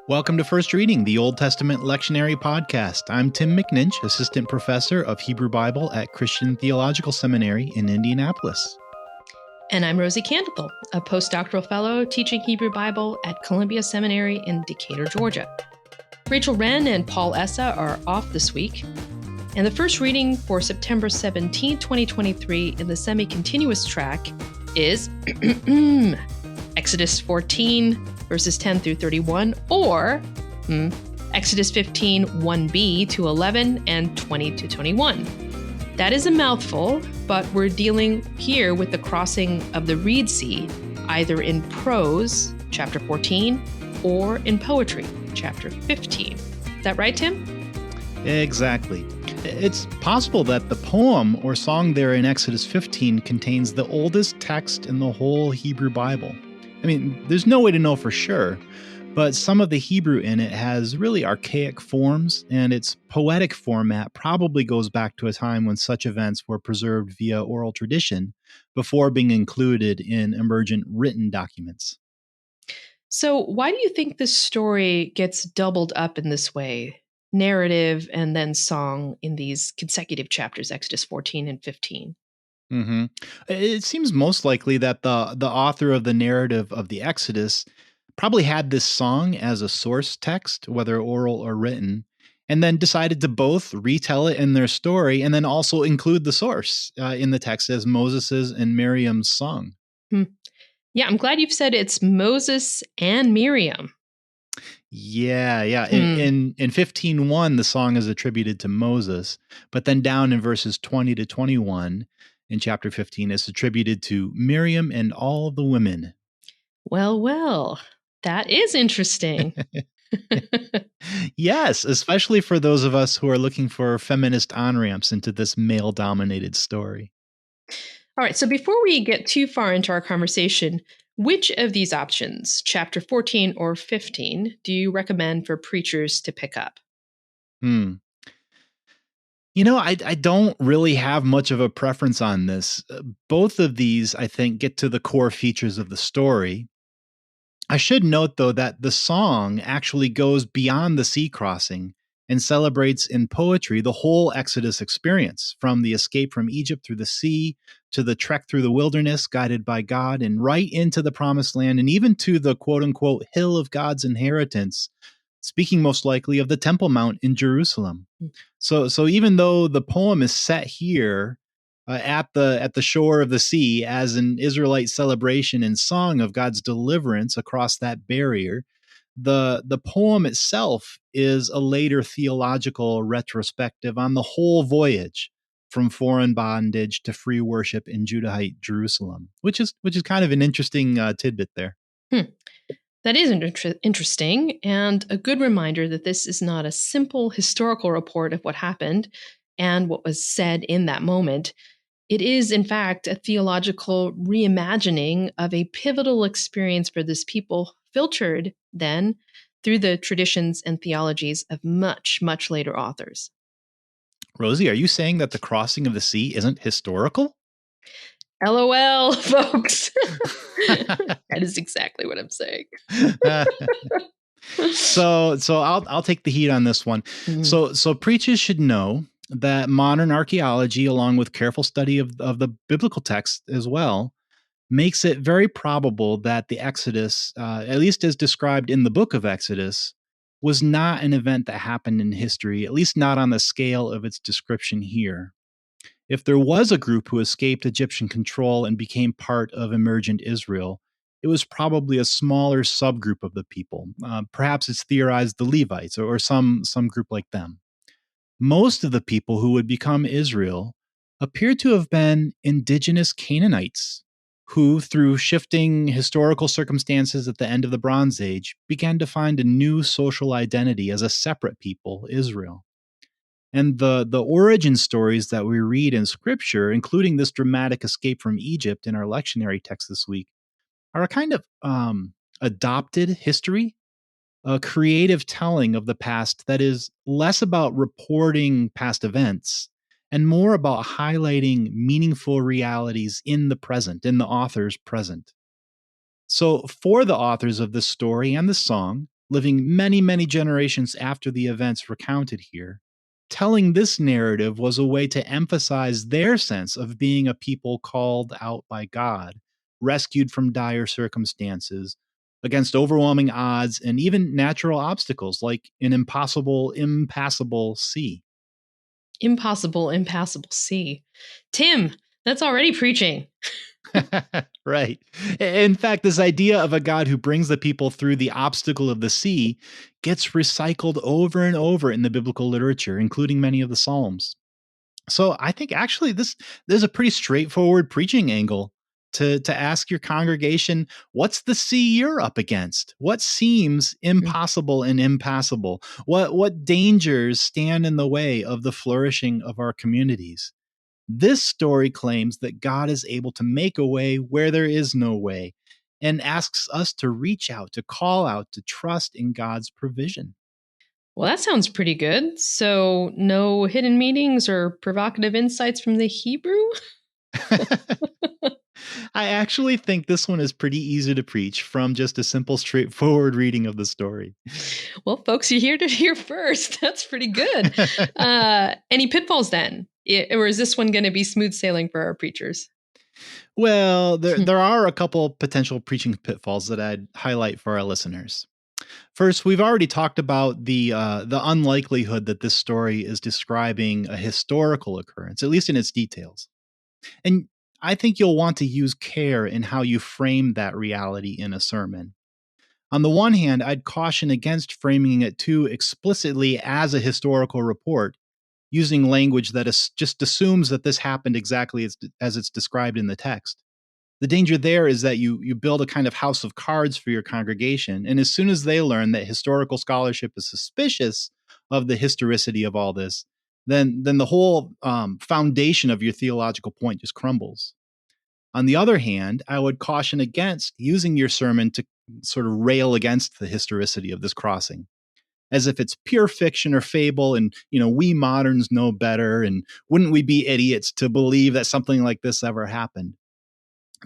Welcome to First Reading, the Old Testament Lectionary podcast. I'm Tim McNinch, Assistant Professor of Hebrew Bible at Christian Theological Seminary in Indianapolis. And I'm Rosie Candle, a postdoctoral fellow teaching Hebrew Bible at Columbia Seminary in Decatur, Georgia. Rachel Wren and Paul Essa are off this week. And the first reading for September 17, 2023 in the semi-continuous track is Exodus 14, verses 10 through 31, or Exodus 15, 1b to 11, and 20 to 21. That is a mouthful, but we're dealing here with the crossing of the Reed Sea, either in prose, chapter 14, or in poetry, chapter 15. Is that right, Tim? Exactly. It's possible that the poem or song there in Exodus 15 contains the oldest text in the whole Hebrew Bible. I mean, there's no way to know for sure, but some of the Hebrew in it has really archaic forms, and its poetic format probably goes back to a time when such events were preserved via oral tradition before being included in emergent written documents. So why do you think this story gets doubled up in this way? Narrative and then song in these consecutive chapters, Exodus 14 and 15. Mm-hmm. It seems most likely that the author of the narrative of the Exodus probably had this song as a source text, whether oral or written, and then decided to both retell it in their story and then also include the source in the text as Moses's and Miriam's song. Yeah, I'm glad you've said it's Moses and Miriam. Yeah. In 15:1, the song is attributed to Moses, but then down in verses 20 to 21 in chapter 15, it's attributed to Miriam and all the women. Well, that is interesting. Yes, especially for those of us who are looking for feminist on-ramps into this male-dominated story. All right, so before we get too far into our conversation, which of these options, chapter 14 or 15, do you recommend for preachers to pick up? You know, I don't really have much of a preference on this. Both of these, I think, get to the core features of the story. I should note, though, that the song actually goes beyond the sea crossing and celebrates in poetry the whole Exodus experience, from the escape from Egypt through the sea to the trek through the wilderness guided by God and right into the promised land, and even to the quote-unquote hill of God's inheritance, speaking most likely of the Temple Mount in Jerusalem. So even though the poem is set here at the shore of the sea as an Israelite celebration and song of God's deliverance across that barrier, the poem itself is a later theological retrospective on the whole voyage from foreign bondage to free worship in Judahite Jerusalem, which is kind of an interesting tidbit there. That is interesting, and a good reminder that this is not a simple historical report of what happened and what was said in that moment. It is, in fact, a theological reimagining of a pivotal experience for this people, filtered then through the traditions and theologies of much, much later authors. Rosie, are you saying that the crossing of the sea isn't historical? LOL, folks. That is exactly what I'm saying. So I'll take the heat on this one. Mm-hmm. So preachers should know that modern archaeology, along with careful study of the biblical text as well, makes it very probable that the Exodus, at least as described in the book of Exodus, was not an event that happened in history, at least not on the scale of its description here. If there was a group who escaped Egyptian control and became part of emergent Israel, it was probably a smaller subgroup of the people. Perhaps it's theorized the Levites or some group like them. Most of the people who would become Israel appear to have been indigenous Canaanites, who, through shifting historical circumstances at the end of the Bronze Age, began to find a new social identity as a separate people, Israel. And the origin stories that we read in Scripture, including this dramatic escape from Egypt in our lectionary text this week, are a kind of adopted history, a creative telling of the past that is less about reporting past events and more about highlighting meaningful realities in the present, in the author's present. So for the authors of this story and the song, living many, many generations after the events recounted here. Telling this narrative was a way to emphasize their sense of being a people called out by God, rescued from dire circumstances, against overwhelming odds and even natural obstacles like an impassable sea. Impossible, impassable sea. Tim, that's already preaching. Right. In fact, this idea of a God who brings the people through the obstacle of the sea gets recycled over and over in the biblical literature, including many of the Psalms. So I think actually there's a pretty straightforward preaching angle to ask your congregation, what's the sea you're up against? What seems impossible and impassable? What dangers stand in the way of the flourishing of our communities? This story claims that God is able to make a way where there is no way and asks us to reach out, to call out, to trust in God's provision. Well, that sounds pretty good. So, no hidden meanings or provocative insights from the Hebrew? I actually think this one is pretty easy to preach from just a simple, straightforward reading of the story. Well, folks, you heard it here first. That's pretty good. Any pitfalls then? Or is this one going to be smooth sailing for our preachers? Well, there are a couple potential preaching pitfalls that I'd highlight for our listeners. First, we've already talked about the unlikelihood that this story is describing a historical occurrence, at least in its details. And I think you'll want to use care in how you frame that reality in a sermon. On the one hand, I'd caution against framing it too explicitly as a historical report, using language that just assumes that this happened exactly as it's described in the text. The danger there is that you build a kind of house of cards for your congregation, and as soon as they learn that historical scholarship is suspicious of the historicity of all this, then the whole foundation of your theological point just crumbles. On the other hand, I would caution against using your sermon to sort of rail against the historicity of this crossing, as if it's pure fiction or fable, and we moderns know better, and wouldn't we be idiots to believe that something like this ever happened?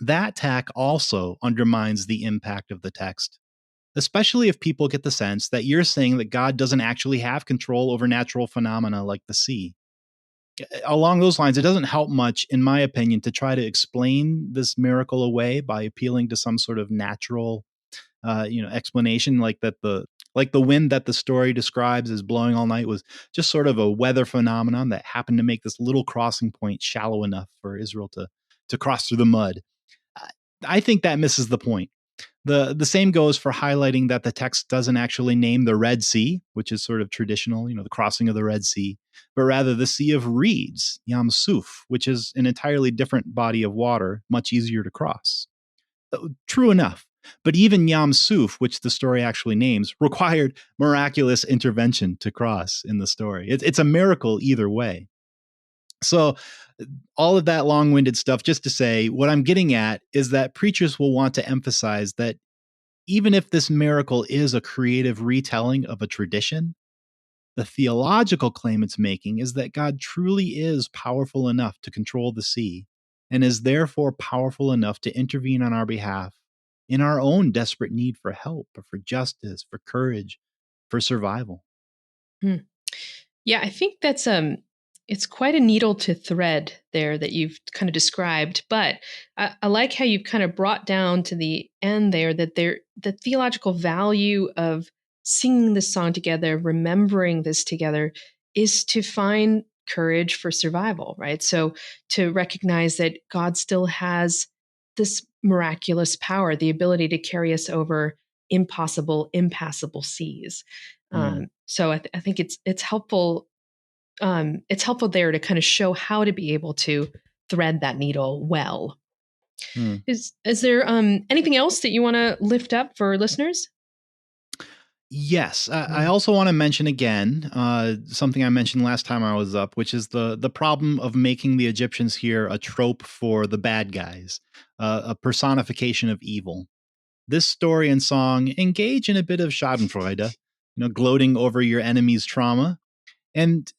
That tack also undermines the impact of the text, especially if people get the sense that you're saying that God doesn't actually have control over natural phenomena like the sea. Along those lines, it doesn't help much, in my opinion, to try to explain this miracle away by appealing to some sort of natural, explanation, like the wind that the story describes as blowing all night was just sort of a weather phenomenon that happened to make this little crossing point shallow enough for Israel to cross through the mud. I think that misses the point. The same goes for highlighting that the text doesn't actually name the Red Sea, which is sort of traditional, the crossing of the Red Sea, but rather the Sea of Reeds, Yam Suf, which is an entirely different body of water, much easier to cross. True enough, but even Yam Suf, which the story actually names, required miraculous intervention to cross in the story. It's a miracle either way. So, all of that long winded stuff just to say, what I'm getting at is that preachers will want to emphasize that even if this miracle is a creative retelling of a tradition, the theological claim it's making is that God truly is powerful enough to control the sea and is therefore powerful enough to intervene on our behalf in our own desperate need for help, or for justice, for courage, for survival. Hmm. Yeah, I think that's it's quite a needle to thread there that you've kind of described, but I like how you've kind of brought down to the end there that the theological value of singing this song together, remembering this together, is to find courage for survival, right? So to recognize that God still has this miraculous power, the ability to carry us over impossible, impassable seas. So I think it's helpful. It's helpful there to kind of show how to be able to thread that needle well. Mm. Is there anything else that you want to lift up for listeners? Yes, I also want to mention again something I mentioned last time I was up, which is the problem of making the Egyptians here a trope for the bad guys, a personification of evil. This story and song engage in a bit of Schadenfreude, gloating over your enemy's trauma. And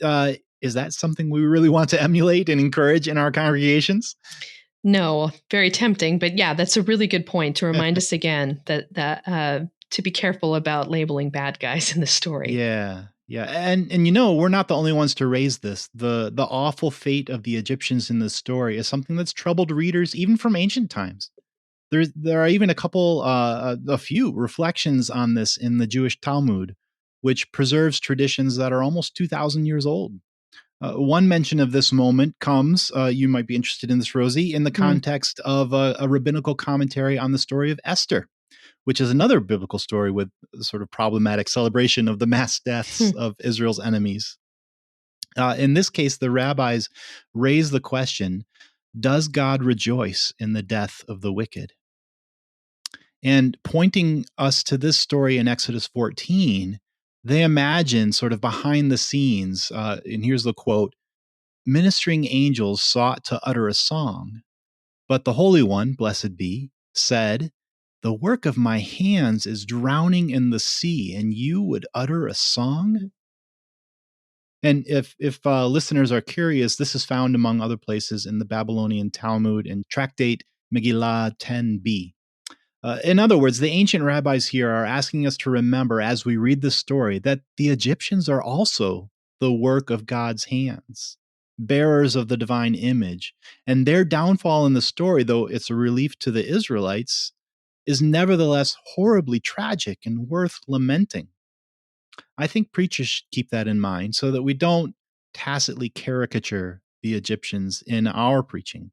is that something we really want to emulate and encourage in our congregations? No, very tempting, but yeah, that's a really good point to remind us again that to be careful about labeling bad guys in the story. Yeah. Yeah. And we're not the only ones to raise this. The awful fate of the Egyptians in this story is something that's troubled readers even from ancient times. There are even a few reflections on this in the Jewish Talmud, which preserves traditions that are almost 2,000 years old. One mention of this moment comes, you might be interested in this, Rosie, in the Mm. context of a rabbinical commentary on the story of Esther, which is another biblical story with a sort of problematic celebration of the mass deaths of Israel's enemies. In this case, the rabbis raise the question, does God rejoice in the death of the wicked? And pointing us to this story in Exodus 14, they imagine sort of behind the scenes, and here's the quote, ministering angels sought to utter a song, but the Holy One, blessed be, said, the work of my hands is drowning in the sea, and you would utter a song? And if listeners are curious, this is found among other places in the Babylonian Talmud and Tractate Megillah 10b. In other words, the ancient rabbis here are asking us to remember as we read the story that the Egyptians are also the work of God's hands, bearers of the divine image. And their downfall in the story, though it's a relief to the Israelites, is nevertheless horribly tragic and worth lamenting. I think preachers should keep that in mind so that we don't tacitly caricature the Egyptians in our preaching.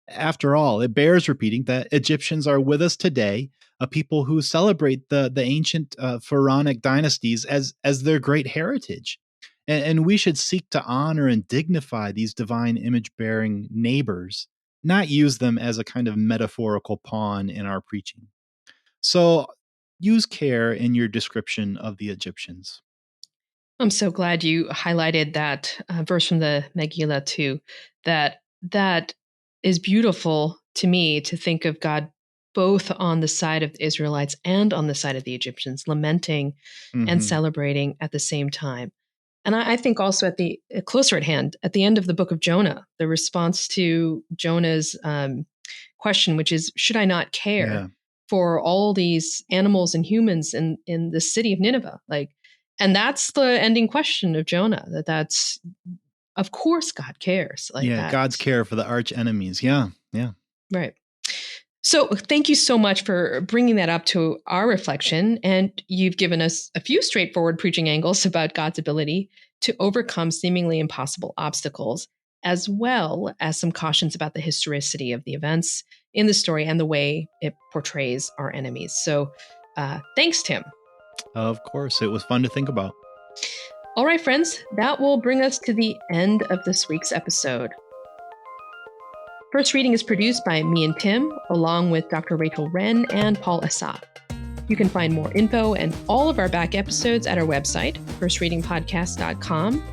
After all, it bears repeating that Egyptians are with us today, a people who celebrate the ancient pharaonic dynasties as their great heritage. And we should seek to honor and dignify these divine image bearing neighbors, not use them as a kind of metaphorical pawn in our preaching. So use care in your description of the Egyptians. I'm so glad you highlighted that verse from the Megillah too. That is beautiful to me to think of God both on the side of the Israelites and on the side of the Egyptians, lamenting and Mm-hmm. celebrating at the same time. And I think also at the closer at hand, at the end of the book of Jonah, the response to Jonah's question, which is, should I not care Yeah. for all these animals and humans in the city of Nineveh? And that's the ending question of Jonah. That's of course God cares like Yeah. that. God's care for the arch enemies. Yeah. Yeah. Right. So thank you so much for bringing that up to our reflection. And you've given us a few straightforward preaching angles about God's ability to overcome seemingly impossible obstacles, as well as some cautions about the historicity of the events in the story and the way it portrays our enemies. So thanks, Tim. Of course. It was fun to think about. All right, friends, that will bring us to the end of this week's episode. First Reading is produced by me and Tim, along with Dr. Rachel Wren and Paul Assaf. You can find more info and all of our back episodes at our website, firstreadingpodcast.com.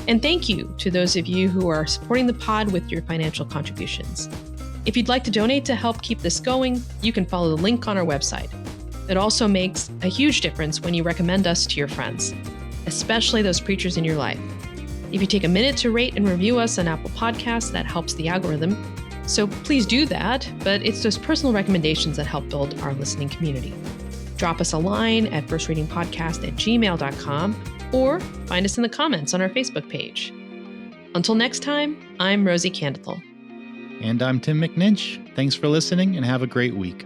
And thank you to those of you who are supporting the pod with your financial contributions. If you'd like to donate to help keep this going, you can follow the link on our website. It also makes a huge difference when you recommend us to your friends, especially those preachers in your life. If you take a minute to rate and review us on Apple Podcasts, that helps the algorithm. So please do that, but it's those personal recommendations that help build our listening community. Drop us a line at firstreadingpodcast@gmail.com or find us in the comments on our Facebook page. Until next time, I'm Rosie Candital. And I'm Tim McNinch. Thanks for listening and have a great week.